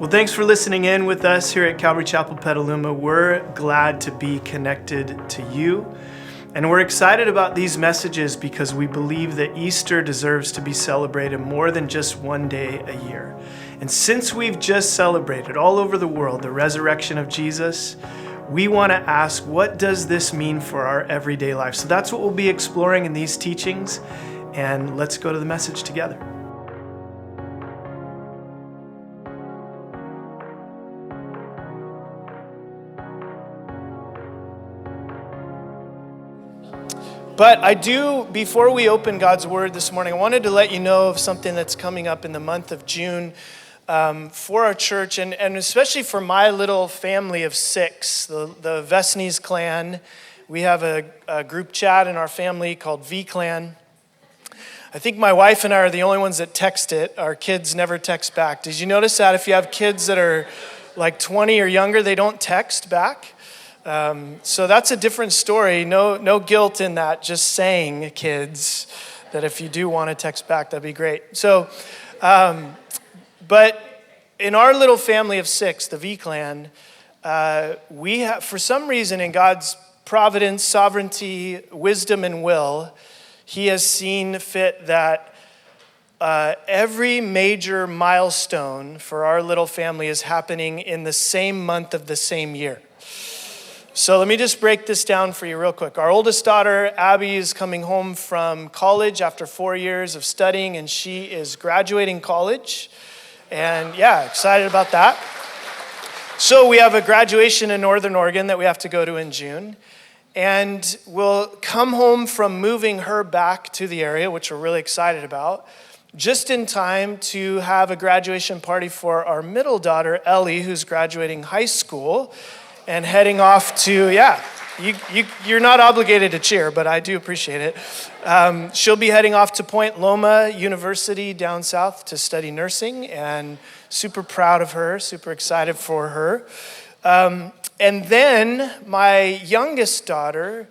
Well, thanks for listening in with us here at Calvary Chapel Petaluma. We're glad to be connected to you. And we're excited about these messages because we believe that Easter deserves to be celebrated more than just one day a year. And since we've just celebrated all over the world the resurrection of Jesus, we want to ask, what does this mean for our everyday life? So that's what we'll be exploring in these teachings. And let's go to the message together. But I do, before we open God's Word this morning, I wanted to let you know of something that's coming up in the month of June for our church, and especially for my little family of 6, the Vestnys clan. We have a group chat in our family called V Clan. I think my wife and I are the only ones that text it. Our kids never text back. Did you notice that if you have kids that are like 20 or younger, they don't text back? So that's a different story. No guilt in that. Just saying, kids, that if you do want to text back, that'd be great. So, but in our little family of 6, the V Clan, we have, for some reason, in God's providence, sovereignty, wisdom, and will, He has seen fit that every major milestone for our little family is happening in the same month of the same year. So let me just break this down for you real quick. Our oldest daughter, Abby, is coming home from college after 4 years of studying, and she is graduating college. And yeah, excited about that. So we have a graduation in Northern Oregon that we have to go to in June. And we'll come home from moving her back to the area, which we're really excited about, just in time to have a graduation party for our middle daughter, Ellie, who's graduating high school. And heading off to, you're not obligated to cheer, but I do appreciate it. She'll be heading off to Point Loma University down south to study nursing, and super proud of her, super excited for her. And then my youngest daughter,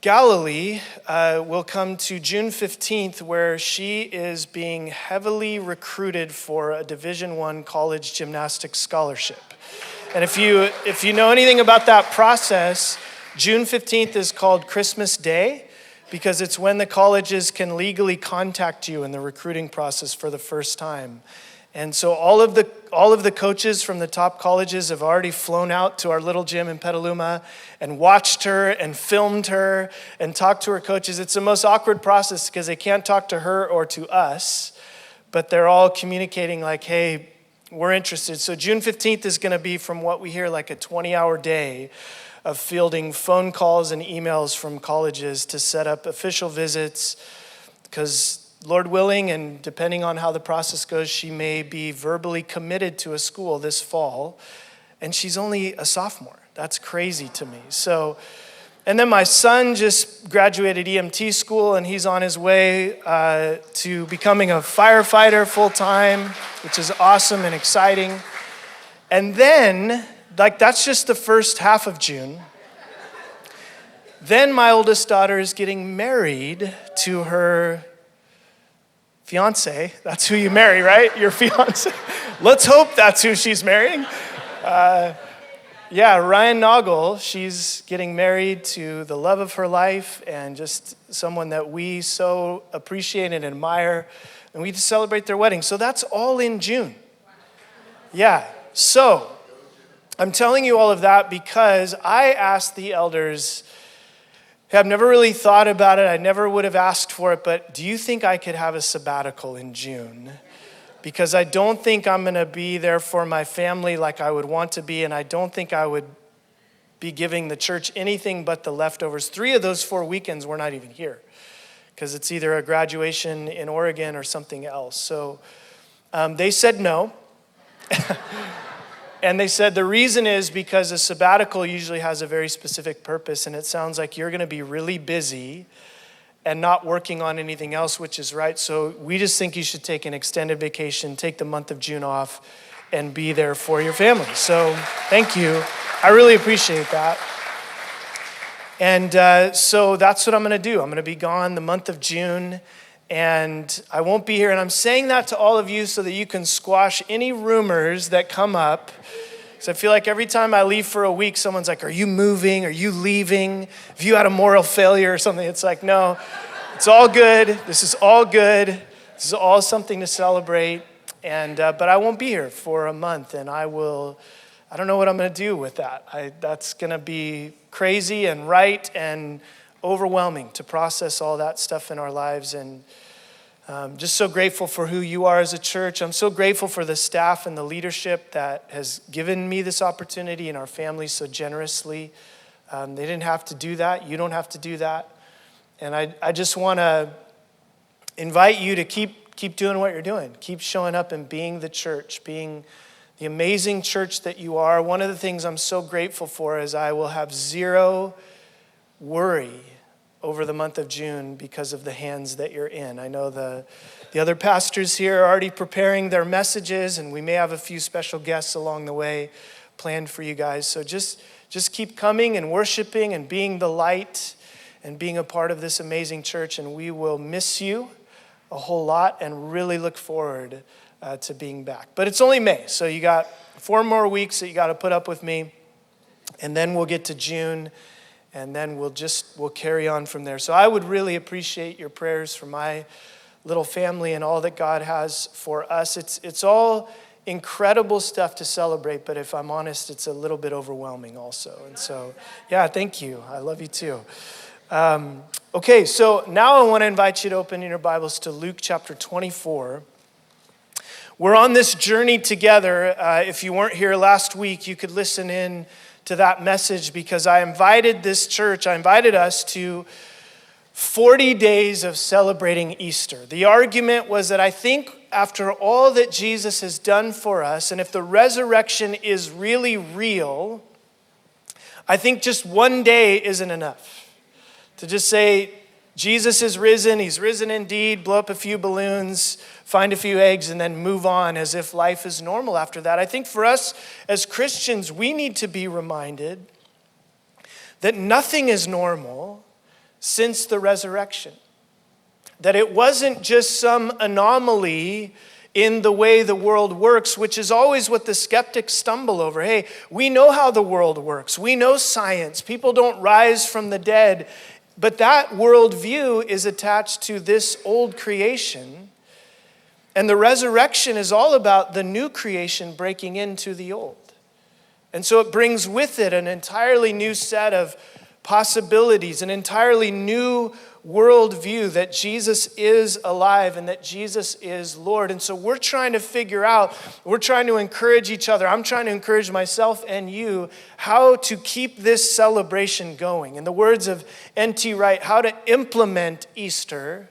Galilee, will come to June 15th, where she is being heavily recruited for a Division I college gymnastics scholarship. And if you know anything about that process, June 15th is called Christmas Day because it's when the colleges can legally contact you in the recruiting process for the first time. And so all of the coaches from the top colleges have already flown out to our little gym in Petaluma and watched her and filmed her and talked to her coaches. It's the most awkward process because they can't talk to her or to us, but they're all communicating like, hey, we're interested. So June 15th is going to be, from what we hear, like a 20-hour day of fielding phone calls and emails from colleges to set up official visits because, Lord willing, and depending on how the process goes, she may be verbally committed to a school this fall, and she's only a sophomore. That's crazy to me. So, and then my son just graduated EMT school, and he's on his way to becoming a firefighter full-time, which is awesome and exciting. And then, that's just the first half of June. Then my oldest daughter is getting married to her fiance. That's who you marry, right? Your fiance. Let's hope that's who she's marrying. Ryan Noggle, she's getting married to the love of her life and just someone that we so appreciate and admire, and we just celebrate their wedding. So that's all in June. Yeah, so I'm telling you all of that because I asked the elders, I've never really thought about it, I never would have asked for it, but do you think I could have a sabbatical in June? Because I don't think I'm going to be there for my family like I would want to be, and I don't think I would be giving the church anything but the leftovers. 3 of those 4 weekends we're not even here because it's either a graduation in Oregon or something else. So they said no. And they said the reason is because a sabbatical usually has a very specific purpose, and it sounds like you're going to be really busy and not working on anything else, which is right. So we just think you should take an extended vacation, take the month of June off, and be there for your family. So thank you. I really appreciate that. And so that's what I'm going to do. I'm going to be gone the month of June. and I won't be here. And I'm saying that to all of you so that you can squash any rumors that come up. Because I feel like every time I leave for a week, someone's like, are you moving? Are you leaving? Have you had a moral failure or something? It's like, no, it's all good. This is all good. This is all something to celebrate. And but I won't be here for a month, and I don't know what I'm going to do with that. That's going to be crazy and right and overwhelming to process all that stuff in our lives. And just so grateful for who you are as a church. I'm so grateful for the staff and the leadership that has given me this opportunity and our family so generously. They didn't have to do that. You don't have to do that. And I just want to invite you to keep doing what you're doing. Keep showing up and being the church, being the amazing church that you are. One of the things I'm so grateful for is I will have zero worry over the month of June because of the hands that you're in. I know the other pastors here are already preparing their messages, and we may have a few special guests along the way planned for you guys. So just keep coming and worshiping and being the light and being a part of this amazing church, and we will miss you a whole lot and really look forward to being back. But it's only May, so you got 4 more weeks that you got to put up with me, and then we'll get to June, and then we'll carry on from there. So I would really appreciate your prayers for my little family and all that God has for us. It's all incredible stuff to celebrate, but if I'm honest, it's a little bit overwhelming also. And so, yeah, thank you. I love you too. Okay, so now I want to invite you to open your Bibles to Luke chapter 24. We're on this journey together. If you weren't here last week, you could listen in to that message because I invited us to 40 days of celebrating Easter. The argument was that I think after all that Jesus has done for us, and if the resurrection is really real, I think just one day isn't enough. To just say, Jesus is risen, he's risen indeed, blow up a few balloons, find a few eggs, and then move on as if life is normal after that. I think for us as Christians, we need to be reminded that nothing is normal since the resurrection. That it wasn't just some anomaly in the way the world works, which is always what the skeptics stumble over. Hey, we know how the world works. We know science. People don't rise from the dead. But that worldview is attached to this old creation. And the resurrection is all about the new creation breaking into the old. And so it brings with it an entirely new set of possibilities, an entirely new worldview that Jesus is alive and that Jesus is Lord. And so we're trying to encourage each other. I'm trying to encourage myself and you how to keep this celebration going. In the words of N.T. Wright, how to implement Easter,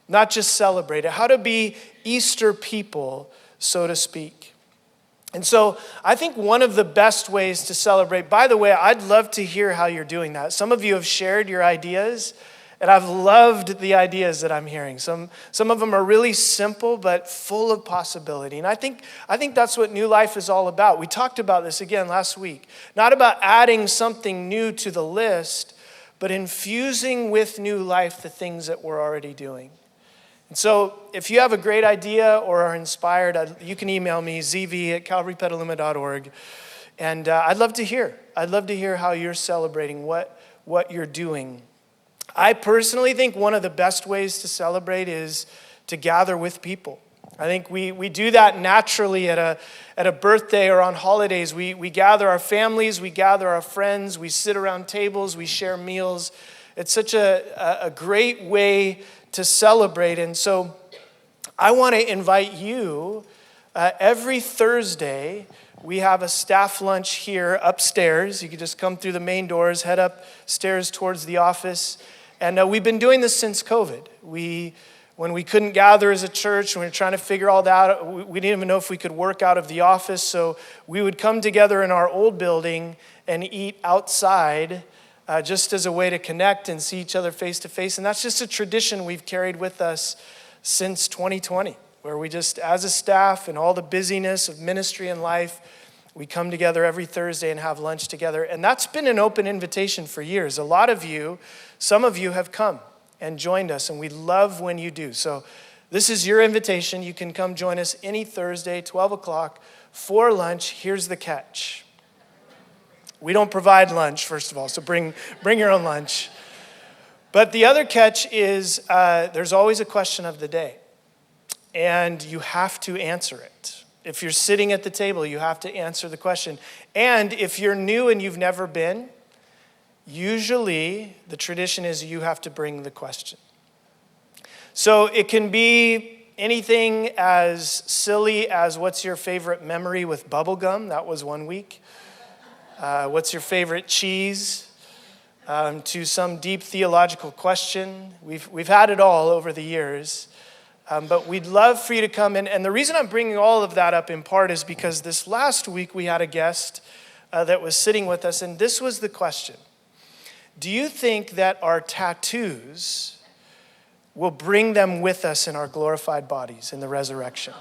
not just celebrate it, how to be Easter people, so to speak. And so I think one of the best ways to celebrate, by the way, I'd love to hear how you're doing that. Some of you have shared your ideas, and I've loved the ideas that I'm hearing. Some of them are really simple, but full of possibility. And I think that's what New Life is all about. We talked about this again last week. Not about adding something new to the list, but infusing with New Life the things that we're already doing. And so if you have a great idea or are inspired, you can email me, zv@calvarypetaluma.org. And I'd love to hear. I'd love to hear how you're celebrating, what you're doing. I personally think one of the best ways to celebrate is to gather with people. I think we do that naturally at a birthday or on holidays. We gather our families, we gather our friends, we sit around tables, we share meals. It's such a great way to celebrate. And so I want to invite you, every Thursday, we have a staff lunch here upstairs. You can just come through the main doors, head upstairs towards the office. And we've been doing this since COVID. When we couldn't gather as a church, when we were trying to figure all that out, we didn't even know if we could work out of the office. So we would come together in our old building and eat outside just as a way to connect and see each other face to face. And that's just a tradition we've carried with us since 2020, where we just, as a staff and all the busyness of ministry and life, we come together every Thursday and have lunch together. And that's been an open invitation for years. A lot of you, some of you have come and joined us, and we love when you do. So this is your invitation. You can come join us any Thursday, 12 o'clock, for lunch. Here's the catch. We don't provide lunch, first of all, so bring your own lunch. But the other catch is there's always a question of the day, and you have to answer it. If you're sitting at the table, you have to answer the question. And if you're new and you've never been, usually the tradition is you have to bring the question. So it can be anything as silly as what's your favorite memory with bubble gum? That was one week. What's your favorite cheese? To some deep theological question. We've had it all over the years. But we'd love for you to come in. And the reason I'm bringing all of that up in part is because this last week we had a guest that was sitting with us, and this was the question. Do you think that our tattoos will bring them with us in our glorified bodies in the resurrection?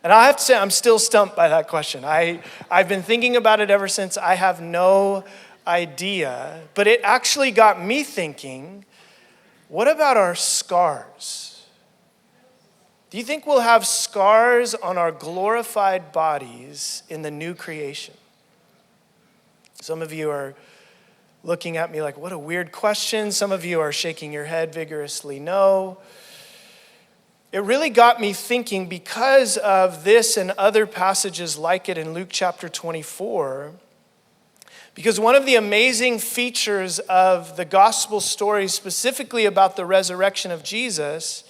And I have to say, I'm still stumped by that question. I've been thinking about it ever since. I have no idea. But it actually got me thinking, what about our scars? Do you think we'll have scars on our glorified bodies in the new creation? Some of you are looking at me like, what a weird question. Some of you are shaking your head vigorously, no. It really got me thinking because of this and other passages like it in Luke chapter 24, because one of the amazing features of the gospel story, specifically about the resurrection of Jesus,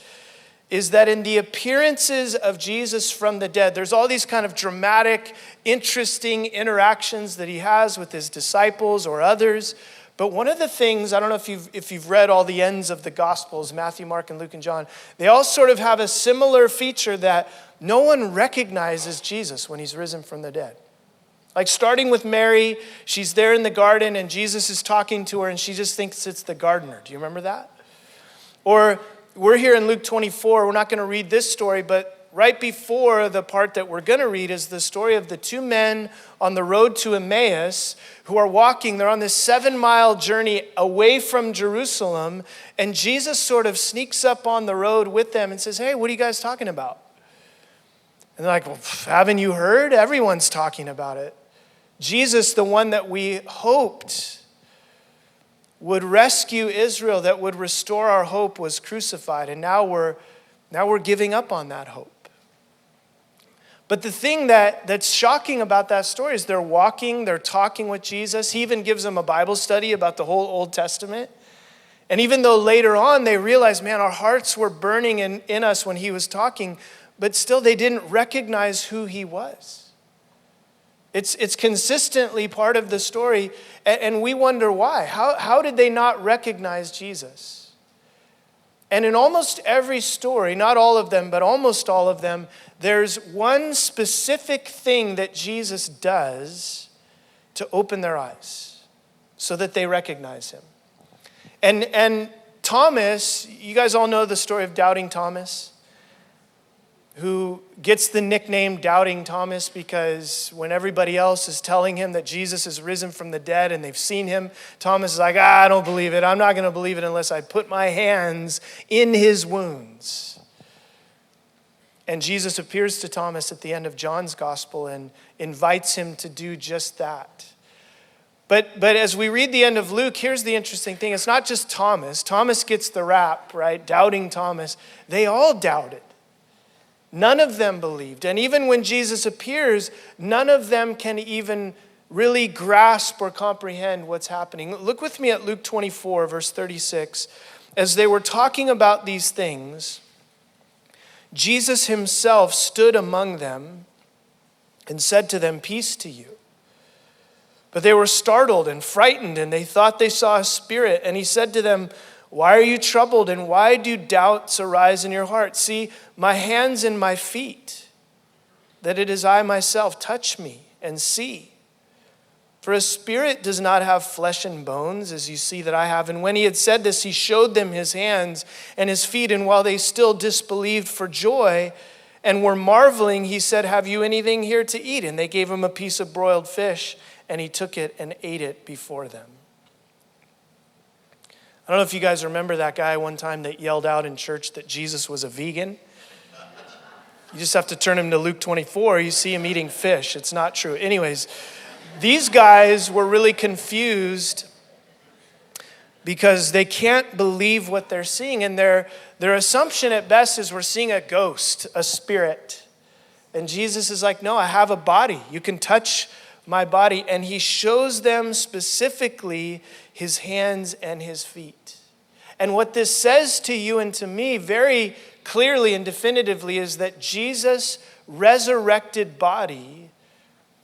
is that in the appearances of Jesus from the dead, there's all these kind of dramatic, interesting interactions that he has with his disciples or others. But one of the things, I don't know if you've read all the ends of the Gospels, Matthew, Mark, and Luke, and John, they all sort of have a similar feature that no one recognizes Jesus when he's risen from the dead. Like starting with Mary, she's there in the garden and Jesus is talking to her and she just thinks it's the gardener. Do you remember that? Or we're here in Luke 24. We're not going to read this story, but right before the part that we're going to read is the story of the two men on the road to Emmaus who are walking. They're on this 7-mile journey away from Jerusalem, and Jesus sort of sneaks up on the road with them and says, hey, what are you guys talking about? And they're like, well, haven't you heard? Everyone's talking about it. Jesus, the one that we hoped would rescue Israel, that would restore our hope, was crucified. And now we're giving up on that hope. But the thing that's shocking about that story is they're walking, they're talking with Jesus. He even gives them a Bible study about the whole Old Testament. And even though later on they realized, man, our hearts were burning in us when he was talking, but still they didn't recognize who he was. It's consistently part of the story, and we wonder why. How did they not recognize Jesus? And in almost every story, not all of them, but almost all of them, there's one specific thing that Jesus does to open their eyes so that they recognize him. And Thomas, you guys all know the story of Doubting Thomas, who gets the nickname Doubting Thomas because when everybody else is telling him that Jesus is risen from the dead and they've seen him, Thomas is like, I don't believe it. I'm not going to believe it unless I put my hands in his wounds. And Jesus appears to Thomas at the end of John's gospel and invites him to do just that. But as we read the end of Luke, here's the interesting thing. It's not just Thomas. Thomas gets the rap, right? Doubting Thomas. They all doubted. None of them believed. And even when Jesus appears, none of them can even really grasp or comprehend what's happening. Look with me at Luke 24, verse 36. As they were talking about these things, Jesus himself stood among them and said to them, peace to you. But they were startled and frightened, and they thought they saw a spirit. And he said to them, why are you troubled, and why do doubts arise in your heart? See my hands and my feet, that it is I myself. Touch me and see. For a spirit does not have flesh and bones, as you see that I have. And when he had said this, he showed them his hands and his feet. And while they still disbelieved for joy and were marveling, he said, have you anything here to eat? And they gave him a piece of broiled fish, and he took it and ate it before them. I don't know if you guys remember that guy one time that yelled out in church that Jesus was a vegan. You just have to turn him to Luke 24. You see him eating fish. It's not true. Anyways, these guys were really confused because they can't believe what they're seeing. And their assumption at best is we're seeing a ghost, a spirit. And Jesus is like, no, I have a body. You can touch my body. And he shows them specifically his hands and his feet. And what this says to you and to me very clearly and definitively is that Jesus' resurrected body,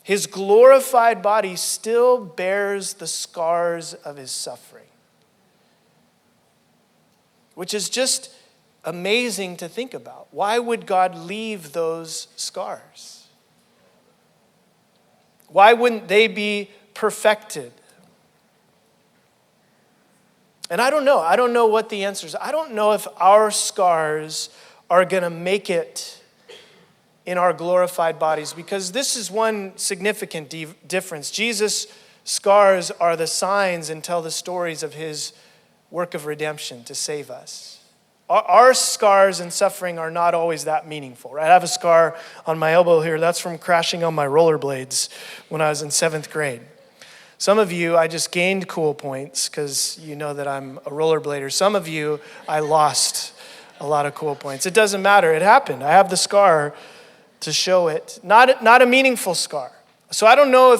his glorified body, still bears the scars of his suffering. Which is just amazing to think about. Why would God leave those scars? Why wouldn't they be perfected? And I don't know. I don't know what the answer is. I don't know if our scars are going to make it in our glorified bodies, because this is one significant difference. Jesus' scars are the signs and tell the stories of his work of redemption to save us. Our scars and suffering are not always that meaningful, right? I have a scar on my elbow here. That's from crashing on my rollerblades when I was in 7th grade. Some of you, I just gained cool points because you know that I'm a rollerblader. Some of you, I lost a lot of cool points. It doesn't matter. It happened. I have the scar to show it. Not a meaningful scar. So I don't know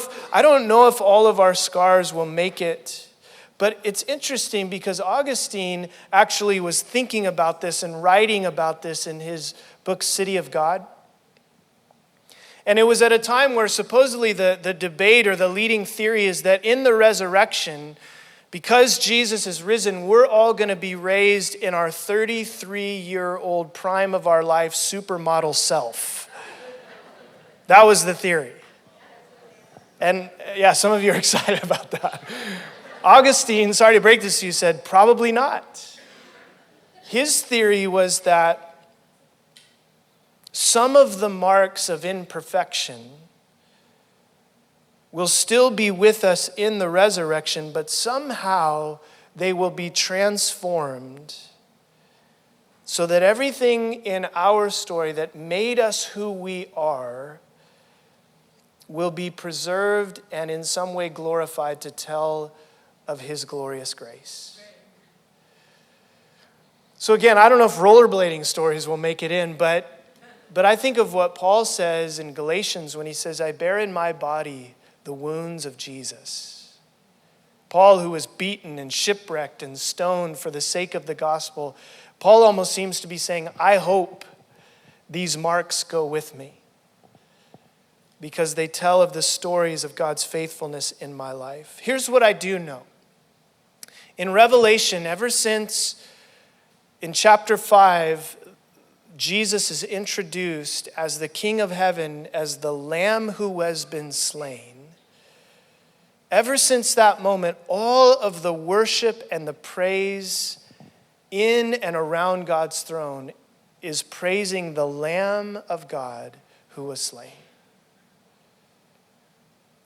if all of our scars will make it. But it's interesting because Augustine actually was thinking about this and writing about this in his book, City of God. And it was at a time where supposedly the debate or the leading theory is that in the resurrection, because Jesus is risen, we're all going to be raised in our 33-year-old prime of our life supermodel self. That was the theory. And yeah, some of you are excited about that. Augustine, sorry to break this to you, said probably not. His theory was that some of the marks of imperfection will still be with us in the resurrection, but somehow they will be transformed so that everything in our story that made us who we are will be preserved and in some way glorified to tell of his glorious grace. So again, I don't know if rollerblading stories will make it in, but I think of what Paul says in Galatians when he says, I bear in my body the wounds of Jesus. Paul, who was beaten and shipwrecked and stoned for the sake of the gospel, Paul almost seems to be saying, I hope these marks go with me because they tell of the stories of God's faithfulness in my life. Here's what I do know. In Revelation, ever since in chapter 5, Jesus is introduced as the King of Heaven, as the Lamb who has been slain. Ever since that moment, all of the worship and the praise in and around God's throne is praising the Lamb of God who was slain.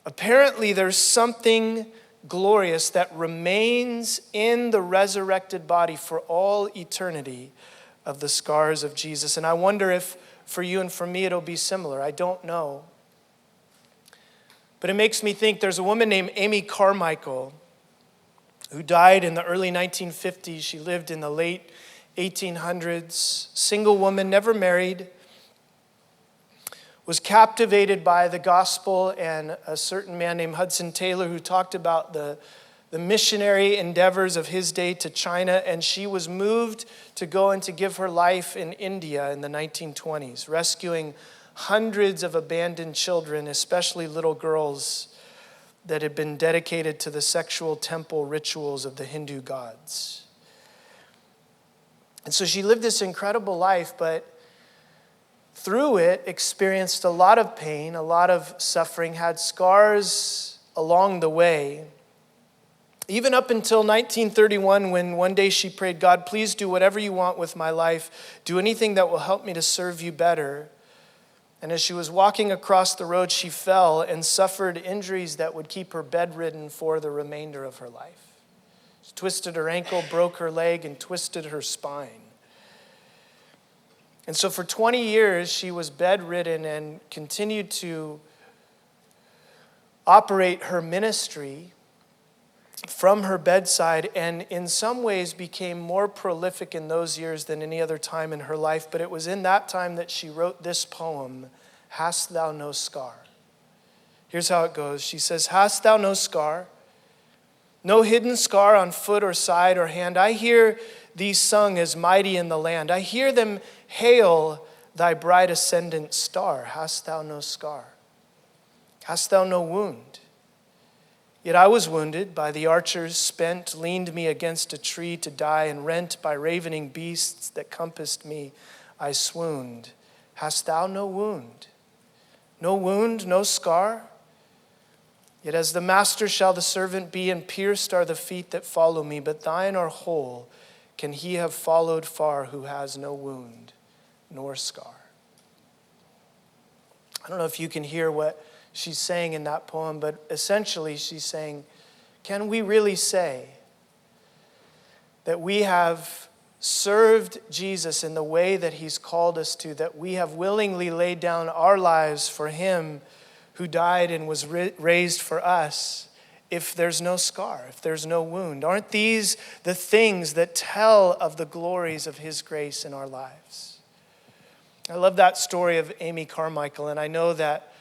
Apparently, there's something glorious that remains in the resurrected body for all eternity of the scars of Jesus. And I wonder if for you and for me it'll be similar. I don't know. But it makes me think there's a woman named Amy Carmichael who died in the early 1950s. She lived in the late 1800s. Single woman, never married. Was captivated by the gospel and a certain man named Hudson Taylor who talked about the missionary endeavors of his day to China, and she was moved to go and to give her life in India in the 1920s, rescuing hundreds of abandoned children, especially little girls that had been dedicated to the sexual temple rituals of the Hindu gods. And so she lived this incredible life, but through it experienced a lot of pain, a lot of suffering, had scars along the way. Even up until 1931, when one day she prayed, God, please do whatever you want with my life. Do anything that will help me to serve you better. And as she was walking across the road, she fell and suffered injuries that would keep her bedridden for the remainder of her life. She twisted her ankle, broke her leg, and twisted her spine. And so for 20 years, she was bedridden and continued to operate her ministry from her bedside, and in some ways became more prolific in those years than any other time in her life. But it was in that time that she wrote this poem, Hast Thou No Scar? Here's how it goes. She says, Hast thou no scar? No hidden scar on foot or side or hand? I hear thee sung as mighty in the land. I hear them hail thy bright ascendant star. Hast thou no scar? Hast thou no wound? Yet I was wounded by the archers spent, leaned me against a tree to die, and rent by ravening beasts that compassed me, I swooned. Hast thou no wound? No wound, no scar? Yet as the master shall the servant be, and pierced are the feet that follow me, but thine are whole. Can he have followed far who has no wound nor scar? I don't know if you can hear what she's saying in that poem, but essentially she's saying, can we really say that we have served Jesus in the way that he's called us to, that we have willingly laid down our lives for him who died and was raised for us, if there's no scar, if there's no wound? Aren't these the things that tell of the glories of his grace in our lives? I love that story of Amy Carmichael, and I know that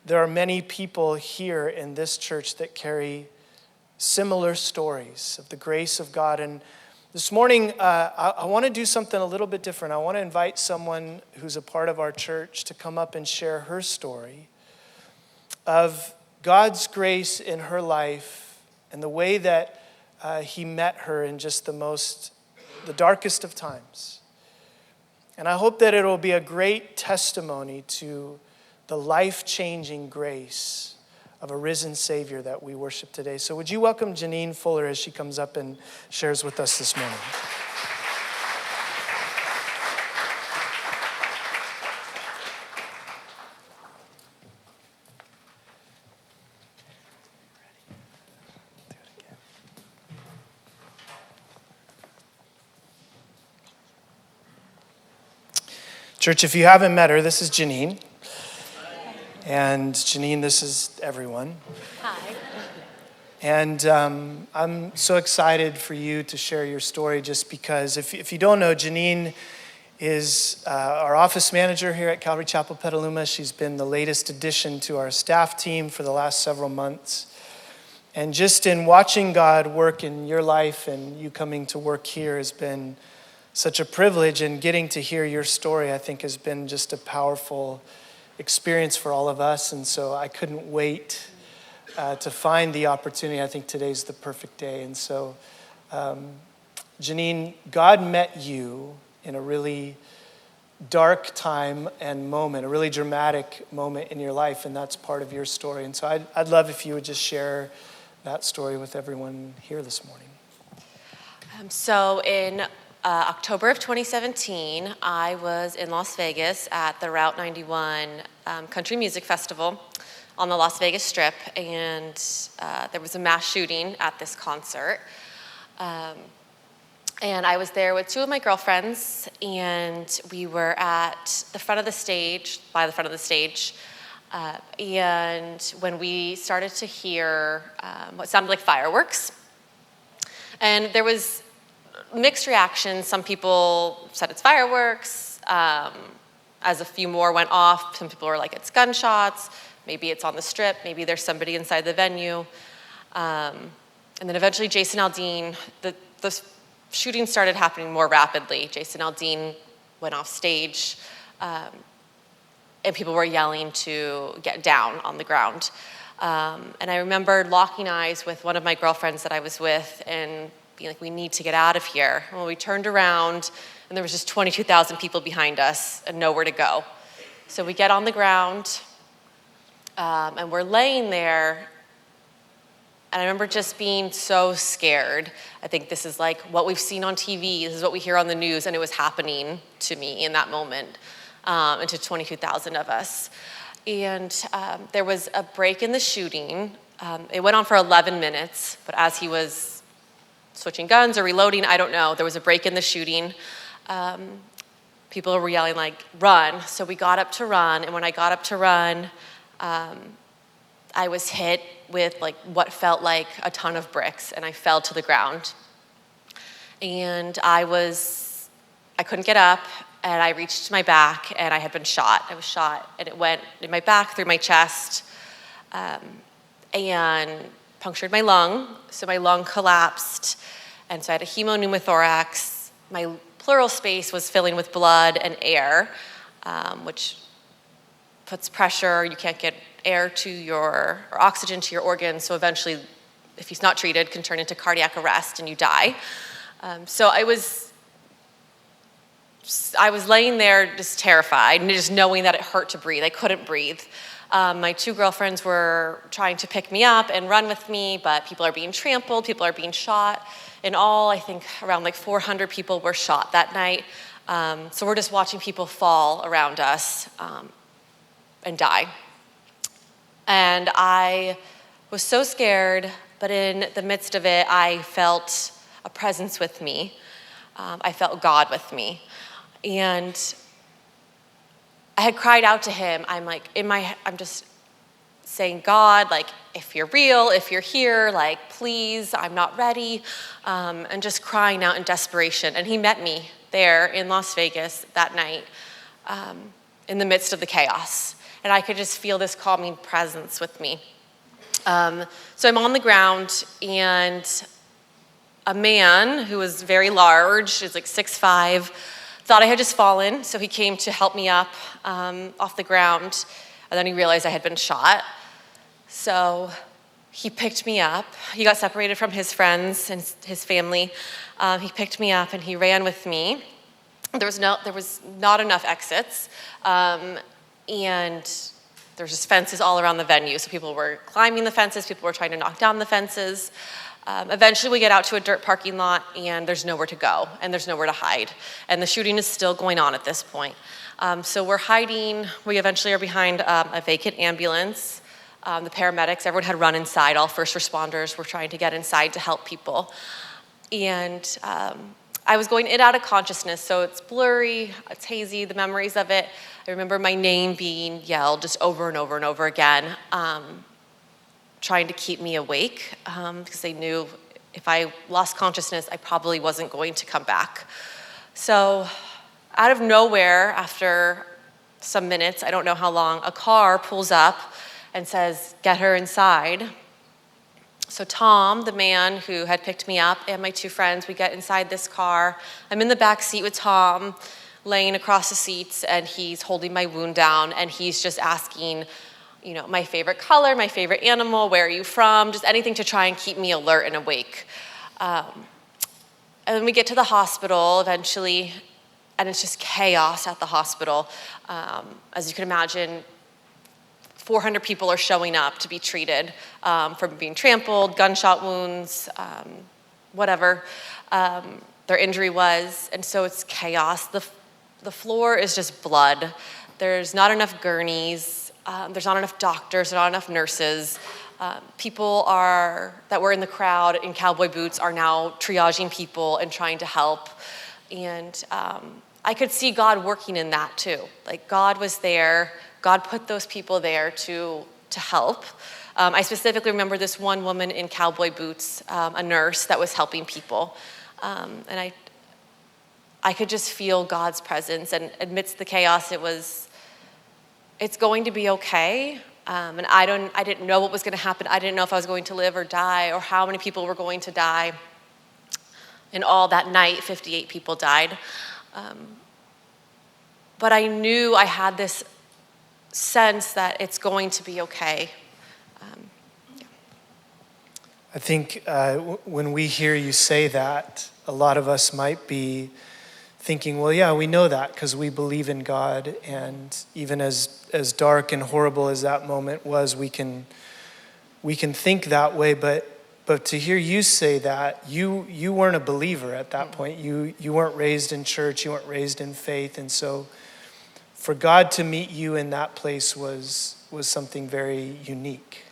there are many people here in this church that carry similar stories of the grace of God. And this morning, I want to do something a little bit different. I want to invite someone who's a part of our church to come up and share her story of God's grace in her life and the way that he met her in just the darkest of times. And I hope that it'll be a great testimony to the life-changing grace of a risen Savior that we worship today. So would you welcome Janine Fuller as she comes up and shares with us this morning. Church, if you haven't met her, this is Janine. And Janine, this is everyone. Hi. And I'm so excited for you to share your story, just because if you don't know, Janine is our office manager here at Calvary Chapel Petaluma. She's been the latest addition to our staff team for the last several months. And just in watching God work in your life and you coming to work here has been such a privilege, and getting to hear your story, I think, has been just a powerful experience for all of us. And so I couldn't wait to find the opportunity. I think today's the perfect day. And so, Janine, God met you in a really dark time and moment, a really dramatic moment in your life, and that's part of your story. And so I'd love if you would just share that story with everyone here this morning. So in October of 2017, I was in Las Vegas at the Route 91 Country Music Festival on the Las Vegas Strip, and there was a mass shooting at this concert. And I was there with two of my girlfriends, and we were at the front of the stage, by the front of the stage, and when we started to hear what sounded like fireworks, and there was mixed reactions. Some people said it's fireworks. As a few more went off, some people were like, it's gunshots. Maybe it's on the strip. Maybe there's somebody inside the venue. And then eventually Jason Aldean, the shooting started happening more rapidly. Jason Aldean went off stage, and people were yelling to get down on the ground. And I remember locking eyes with one of my girlfriends that I was with and being like, we need to get out of here. Well, we turned around and there was just 22,000 people behind us and nowhere to go. So we get on the ground and we're laying there. And I remember just being so scared. I think this is like what we've seen on TV. This is what we hear on the news. And it was happening to me in that moment, and to 22,000 of us. And there was a break in the shooting. It went on for 11 minutes, but as he was switching guns or reloading, I don't know. There was a break in the shooting. People were yelling like, run. So we got up to run, and when I got up to run, I was hit with like what felt like a ton of bricks, and I fell to the ground. And I couldn't get up, and I reached my back, and I had been shot. I was shot, and it went in my back, through my chest, and punctured my lung. So my lung collapsed, and so I had a hemopneumothorax. My pleural space was filling with blood and air, which puts pressure. You can't get air or oxygen to your organs, so eventually, if he's not treated, can turn into cardiac arrest and you die. So I was laying there just terrified, and just knowing that it hurt to breathe. I couldn't breathe. My 2 girlfriends were trying to pick me up and run with me, but people are being trampled, people are being shot. In all, I think around like 400 people were shot that night. So we're just watching people fall around us and die. And I was so scared, but in the midst of it, I felt a presence with me. I felt God with me. And I had cried out to him. I'm just saying, God, like, if you're real, if you're here, like, please, I'm not ready. And just crying out in desperation. And he met me there in Las Vegas that night in the midst of the chaos. And I could just feel this calming presence with me. So I'm on the ground, and a man who was very large, he was like 6'5", thought I had just fallen, so he came to help me up off the ground, and then he realized I had been shot. So he picked me up. He got separated from his friends and his family. He picked me up, and he ran with me. There was not enough exits, and there was just fences all around the venue, so people were climbing the fences, people were trying to knock down the fences. Eventually we get out to a dirt parking lot, and there's nowhere to go, and there's nowhere to hide. And the shooting is still going on at this point. So we're hiding. We eventually are behind a vacant ambulance. The paramedics, everyone had run inside. All first responders were trying to get inside to help people. And I was going in and out of consciousness, so it's blurry, it's hazy, the memories of it. I remember my name being yelled just over and over and over again, trying to keep me awake, because they knew if I lost consciousness, I probably wasn't going to come back. So out of nowhere, after some minutes, I don't know how long, a car pulls up and says, "Get her inside." So Tom, the man who had picked me up, and my 2 friends, we get inside this car. I'm in the back seat with Tom, laying across the seats, and he's holding my wound down, and he's just asking, my favorite color, my favorite animal, where are you from, just anything to try and keep me alert and awake. And then we get to the hospital eventually, and it's just chaos at the hospital. As you can imagine, 400 people are showing up to be treated from being trampled, gunshot wounds, whatever their injury was. And so it's chaos. The floor is just blood. There's not enough gurneys. There's not enough doctors. There's not enough nurses. People that were in the crowd in cowboy boots are now triaging people and trying to help. And I could see God working in that too. Like, God was there. God put those people there to help. I specifically remember this one woman in cowboy boots, a nurse that was helping people. And I could just feel God's presence. And amidst the chaos, it's going to be okay. And I didn't know what was going to happen. I didn't know if I was going to live or die, or how many people were going to die. And all that night, 58 people died. But I knew I had this sense that it's going to be okay. I think when we hear you say that, a lot of us might be thinking, well, yeah, we know that because we believe in God, and even as dark and horrible as that moment was, we can think that way. But to hear you say that, you weren't a believer at that point. You weren't raised in church. You weren't raised in faith, and so for God to meet you in that place was something very unique.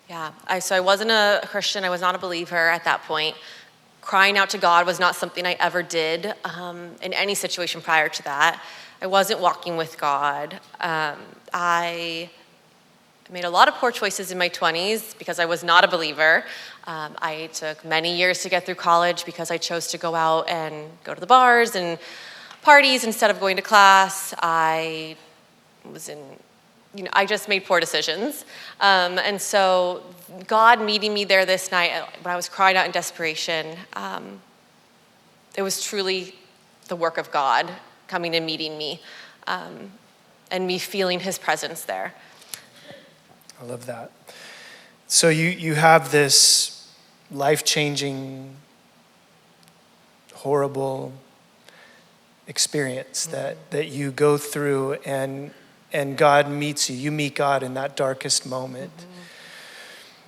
Yeah, so I wasn't a Christian. I was not a believer at that point. crying out to God was not something I ever did in any situation prior to that. I wasn't walking with God. I made a lot of poor choices in my 20s because I was not a believer. I took many years to get through college because I chose to go out and go to the bars and parties instead of going to class. I just made poor decisions. And so God meeting me there this night when I was crying out in desperation, it was truly the work of God coming and meeting me and me feeling his presence there. I love that. So you have this life-changing, horrible experience that you go through, and God meets you. You meet God in that darkest moment. Mm-hmm.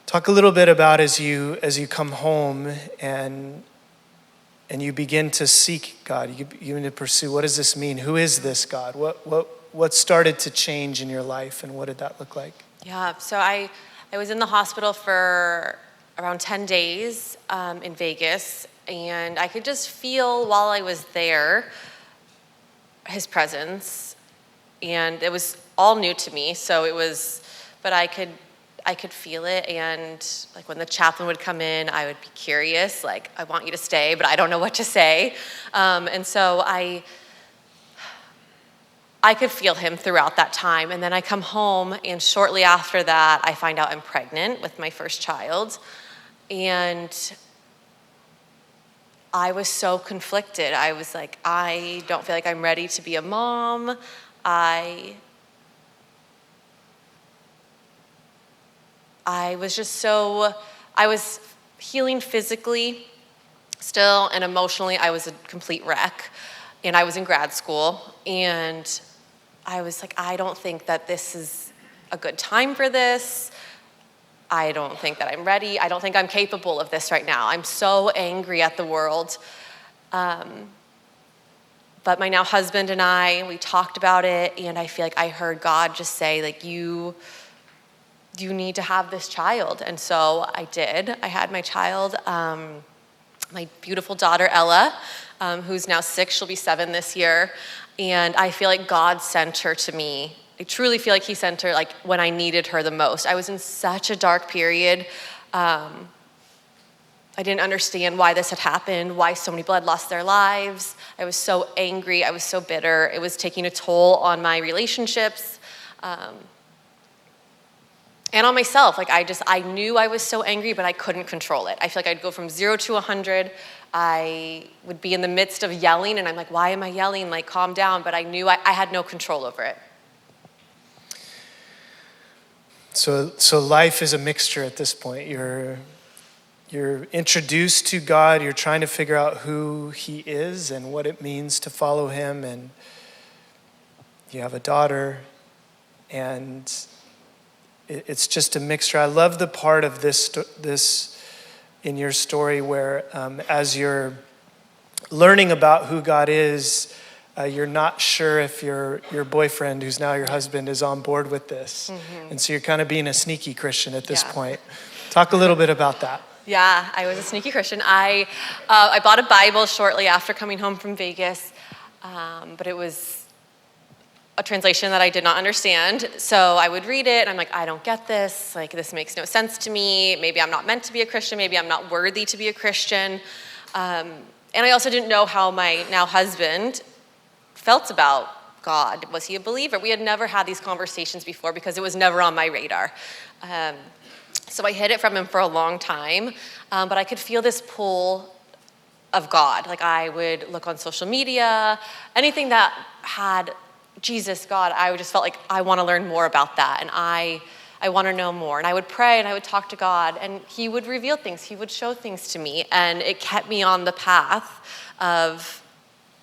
Talk a little bit about as you come home and you begin to seek God. You begin to pursue, what does this mean? Who is this God? What started to change in your life, and what did that look like? Yeah, so I was in the hospital for around 10 days in Vegas, and I could just feel while I was there his presence, and it was all new to me. But I could feel it, and like when the chaplain would come in, I would be curious, like, I want you to stay, but I don't know what to say, and so I could feel him throughout that time. And then I come home, and shortly after that, I find out I'm pregnant with my first child. And I was so conflicted. I was like, I don't feel like I'm ready to be a mom. I was healing physically still, and emotionally, I was a complete wreck. And I was in grad school, and I was like, I don't think that this is a good time for this. I don't think that I'm ready. I don't think I'm capable of this right now. I'm so angry at the world. But my now husband and I, we talked about it, and I feel like I heard God just say, like, you need to have this child. And so I did. I had my child, my beautiful daughter, Ella, who's now 6. She'll be 7 this year. And I feel like God sent her to me. I truly feel like he sent her like when I needed her the most. I was in such a dark period. I didn't understand why this had happened, why so many people had lost their lives. I was so angry. I was so bitter. It was taking a toll on my relationships and on myself. Like I knew I was so angry, but I couldn't control it. I feel like I'd go from 0 to 100. I would be in the midst of yelling, and I'm like, why am I yelling? Like, calm down. But I knew I had no control over it. So life is a mixture at this point. You're introduced to God. You're trying to figure out who he is and what it means to follow him. And you have a daughter, and it's just a mixture. I love the part of this in your story where as you're learning about who God is, you're not sure if your boyfriend, who's now your husband, is on board with this. Mm-hmm. And so you're kind of being a sneaky Christian at this point. Talk a little bit about that. Yeah, I was a sneaky Christian. I bought a Bible shortly after coming home from Vegas, but it was a translation that I did not understand. So I would read it, and I'm like, I don't get this. Like, this makes no sense to me. Maybe I'm not meant to be a Christian. Maybe I'm not worthy to be a Christian. And I also didn't know how my now husband felt about God. Was he a believer? We had never had these conversations before because it was never on my radar. So I hid it from him for a long time, but I could feel this pull of God. Like, I would look on social media, anything that had Jesus, God, I just felt like I want to learn more about that, and I want to know more. And I would pray, and I would talk to God, and he would reveal things. He would show things to me, and it kept me on the path of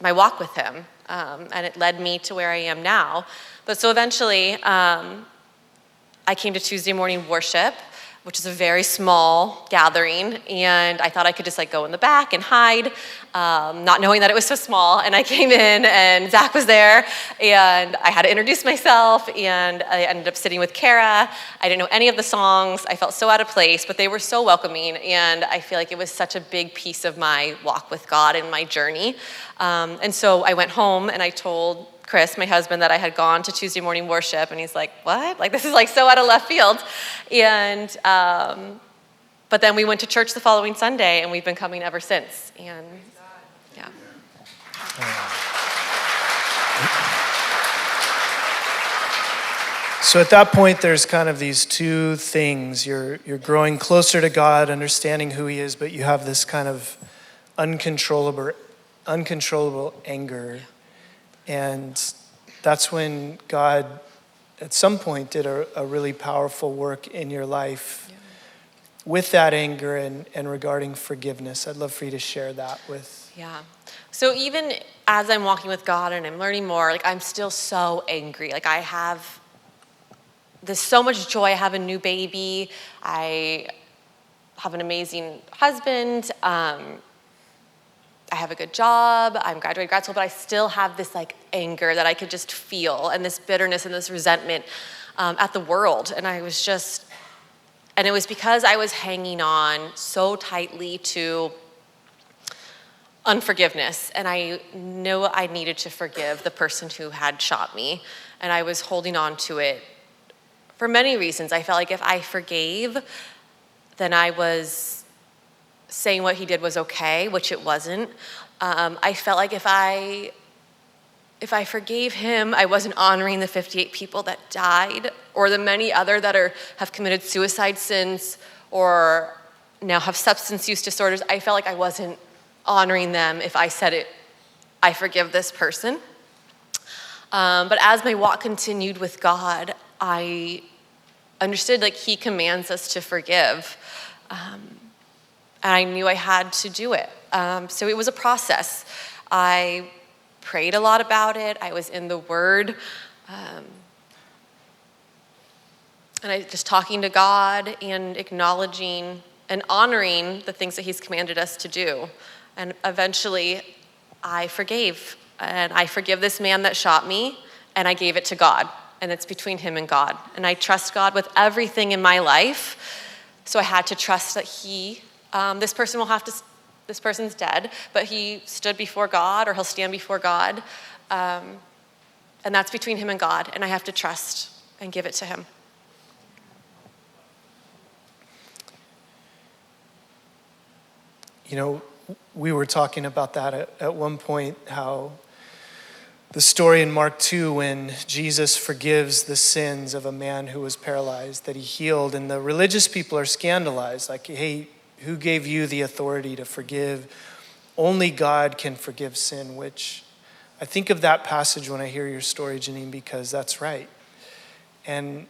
my walk with him, and it led me to where I am now. But so eventually, I came to Tuesday morning worship which is a very small gathering, and I thought I could just like go in the back and hide, not knowing that it was so small. And I came in, and Zach was there, and I had to introduce myself, and I ended up sitting with Kara. I didn't know any of the songs. I felt so out of place, but they were so welcoming, and I feel like it was such a big piece of my walk with God and my journey. And so I went home, and I told Chris, my husband, that I had gone to Tuesday morning worship, and he's like, what? Like, this is like so out of left field. And, but then we went to church the following Sunday, and we've been coming ever since. And yeah. So at that point, there's kind of these two things. You're growing closer to God, understanding who he is, but you have this kind of uncontrollable anger. And that's when God, at some point, did a really powerful work in your life with that anger and regarding forgiveness. I'd love for you to share that with. Yeah. So even as I'm walking with God and I'm learning more, like I'm still so angry. Like there's so much joy. I have a new baby. I have an amazing husband. I have a good job, I'm graduating grad school, but I still have this like anger that I could just feel, and this bitterness and this resentment at the world. And it was because I was hanging on so tightly to unforgiveness, and I knew I needed to forgive the person who had shot me, and I was holding on to it for many reasons. I felt like if I forgave, then I was saying what he did was okay, which it wasn't. I felt like if I forgave him, I wasn't honoring the 58 people that died, or the many other that have committed suicide sins, or now have substance use disorders. I felt like I wasn't honoring them if I said it, I forgive this person. But as my walk continued with God, I understood like he commands us to forgive. And I knew I had to do it. So it was a process. I prayed a lot about it. I was in the Word. And I just talking to God and acknowledging and honoring the things that he's commanded us to do. And eventually I forgave. And I forgive this man that shot me, and I gave it to God. And it's between him and God. And I trust God with everything in my life. So I had to trust that this person's dead, but he stood before God, or he'll stand before God. And that's between him and God, and I have to trust and give it to him. You know, we were talking about that at one point, how the story in Mark 2 when Jesus forgives the sins of a man who was paralyzed, that he healed, and the religious people are scandalized, like, hey, who gave you the authority to forgive? Only God can forgive sin, which I think of that passage when I hear your story, Janine, because that's right. And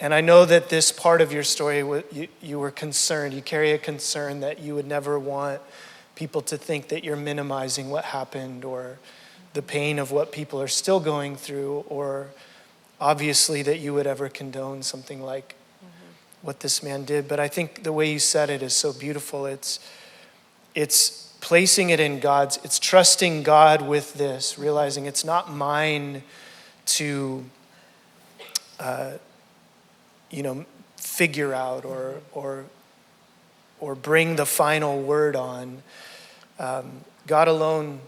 I know that this part of your story, you were concerned. You carry a concern that you would never want people to think that you're minimizing what happened, or the pain of what people are still going through, or obviously that you would ever condone something like what this man did. But I think the way you said it is so beautiful. It's placing it in God's, it's trusting God with this, realizing it's not mine to, figure out or bring the final word on. God alone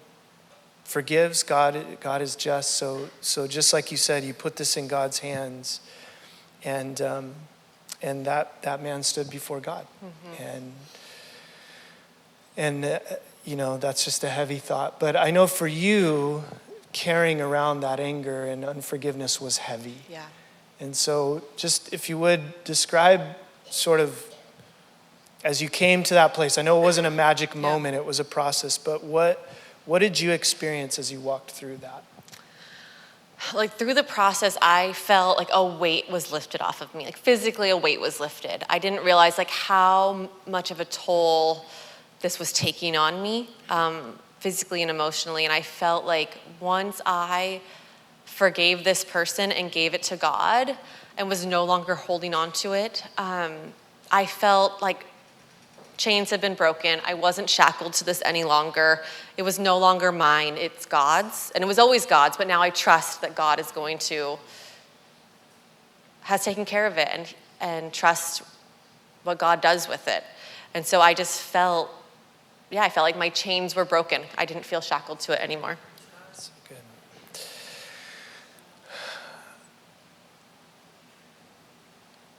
forgives. God is just. So just like you said, you put this in God's hands, and that man stood before God. And that's just a heavy thought. But I know for you, carrying around that anger and unforgiveness was heavy. Yeah. And so just if you would describe sort of as you came to that place. I know it wasn't a magic moment, it was a process, but what did you experience as you walked through that? Like through the process, I felt like a weight was lifted off of me. Like physically a weight was lifted. I didn't realize like how much of a toll this was taking on me, physically and emotionally. And I felt like once I forgave this person and gave it to God and was no longer holding on to it, I felt like chains had been broken. I wasn't shackled to this any longer. It was no longer mine, it's God's. And it was always God's, but now I trust that God has taken care of it and trust what God does with it. And so I just felt like my chains were broken. I didn't feel shackled to it anymore. That's good.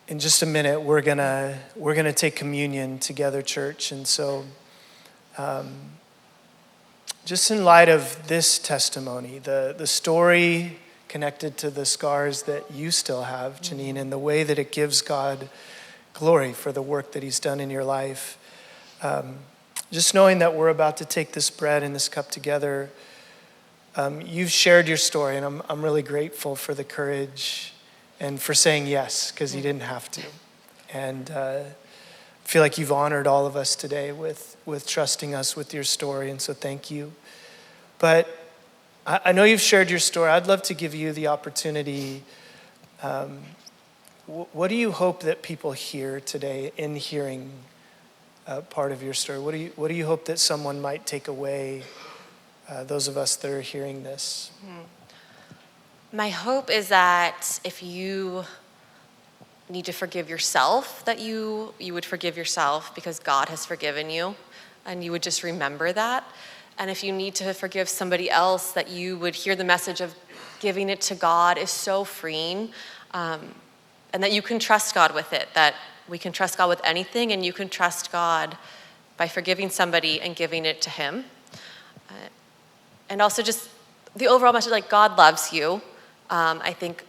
In just a minute, we're gonna take communion together, church. And so, just in light of this testimony, the story connected to the scars that you still have, Janine, and the way that it gives God glory for the work that he's done in your life. Just knowing that we're about to take this bread and this cup together, you've shared your story, and I'm really grateful for the courage and for saying yes, because you didn't have to. And I feel like you've honored all of us today with trusting us with your story, and so thank you. But I know you've shared your story. I'd love to give you the opportunity. What do you hope that people hear today in hearing part of your story? What do you hope that someone might take away, those of us that are hearing this? My hope is that if you need to forgive yourself, that you would forgive yourself because God has forgiven you, and you would just remember that. And if you need to forgive somebody else, that you would hear the message of giving it to God is so freeing, and that you can trust God with it, that we can trust God with anything, and you can trust God by forgiving somebody and giving it to him. And also just the overall message, like God loves you. I think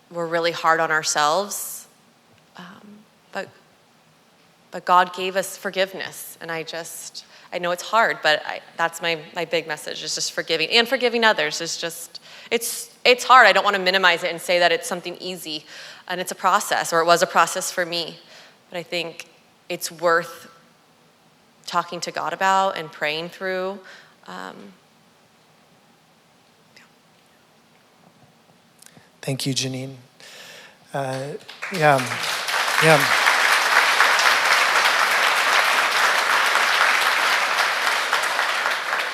we're really hard on ourselves, but God gave us forgiveness, and I know it's hard, but that's my big message, is just forgiving. And forgiving others is just, it's hard. I don't want to minimize it and say that it's something easy, and it's a process, or it was a process for me. But I think it's worth talking to God about and praying through. Thank you, Janine.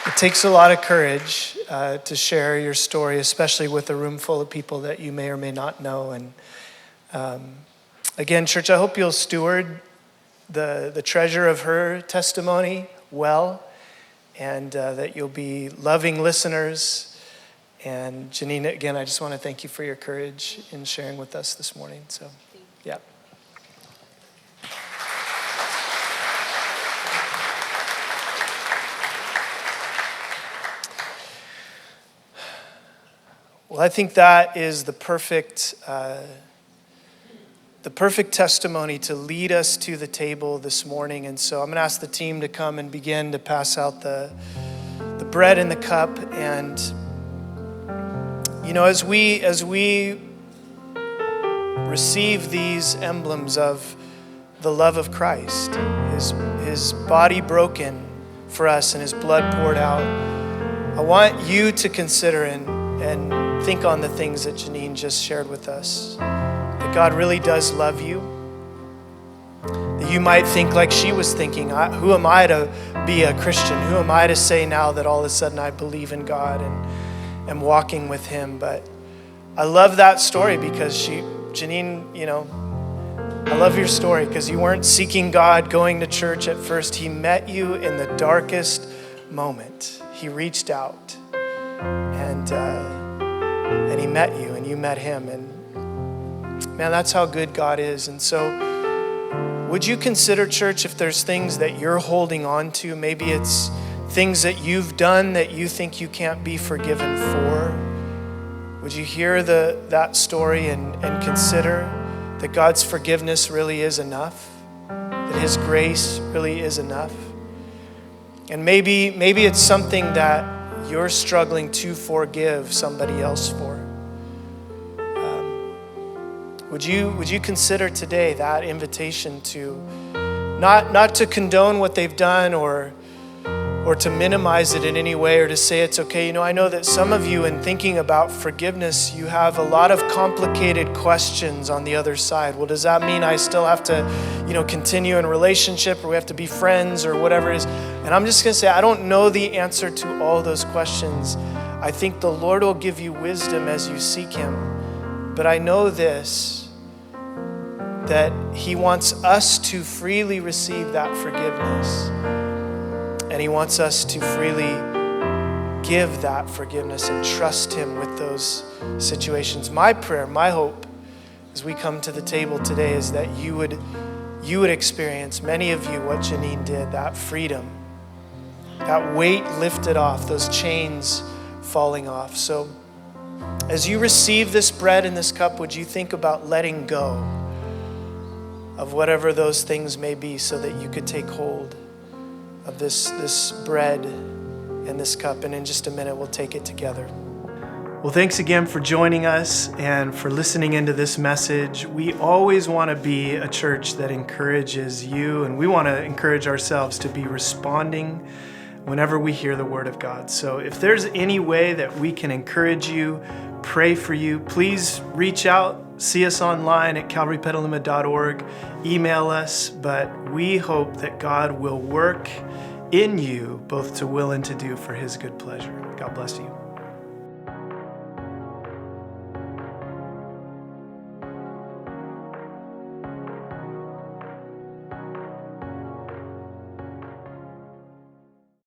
It takes a lot of courage to share your story, especially with a room full of people that you may or may not know. And again, church, I hope you'll steward the treasure of her testimony well, and that you'll be loving listeners. And Janine, again, I just want to thank you for your courage in sharing with us this morning. So, yeah. Well, I think that is the perfect testimony to lead us to the table this morning. And so I'm going to ask the team to come and begin to pass out the bread and the cup. And you know, as we receive these emblems of the love of Christ, his body broken for us and his blood poured out, I want you to consider and think on the things that Janine just shared with us. That God really does love you. That you might think like she was thinking, who am I to be a Christian? Who am I to say now that all of a sudden I believe in God and am walking with him? But I love that story because Janine, you know, I love your story because you weren't seeking God, going to church at first. He met you in the darkest moment. He reached out and he met you and you met him. And man, that's how good God is. And so would you consider, church, if there's things that you're holding on to, maybe it's things that you've done that you think you can't be forgiven for, would you hear that story and consider that God's forgiveness really is enough, that his grace really is enough? And maybe it's something that you're struggling to forgive somebody else for. Would you consider today that invitation to not to condone what they've done or or to minimize it in any way or to say it's okay. You know, I know that some of you, in thinking about forgiveness, you have a lot of complicated questions on the other side. Well, does that mean I still have to, continue in a relationship, or we have to be friends, or whatever it is? And I'm just gonna say, I don't know the answer to all those questions. I think the Lord will give you wisdom as you seek Him. But I know this, that He wants us to freely receive that forgiveness. And He wants us to freely give that forgiveness and trust Him with those situations. My prayer, my hope, as we come to the table today, is that you would experience, many of you, what Janine did, that freedom, that weight lifted off, those chains falling off. So as you receive this bread and this cup, would you think about letting go of whatever those things may be, so that you could take hold of this bread and this cup. And in just a minute, we'll take it together. Well, thanks again for joining us and for listening into this message. We always want to be a church that encourages you, and we want to encourage ourselves to be responding whenever we hear the word of God. So if there's any way that we can encourage you, pray for you, please reach out. See us online at calvarypetaluma.org. Email us, but we hope that God will work in you both to will and to do for His good pleasure. God bless you.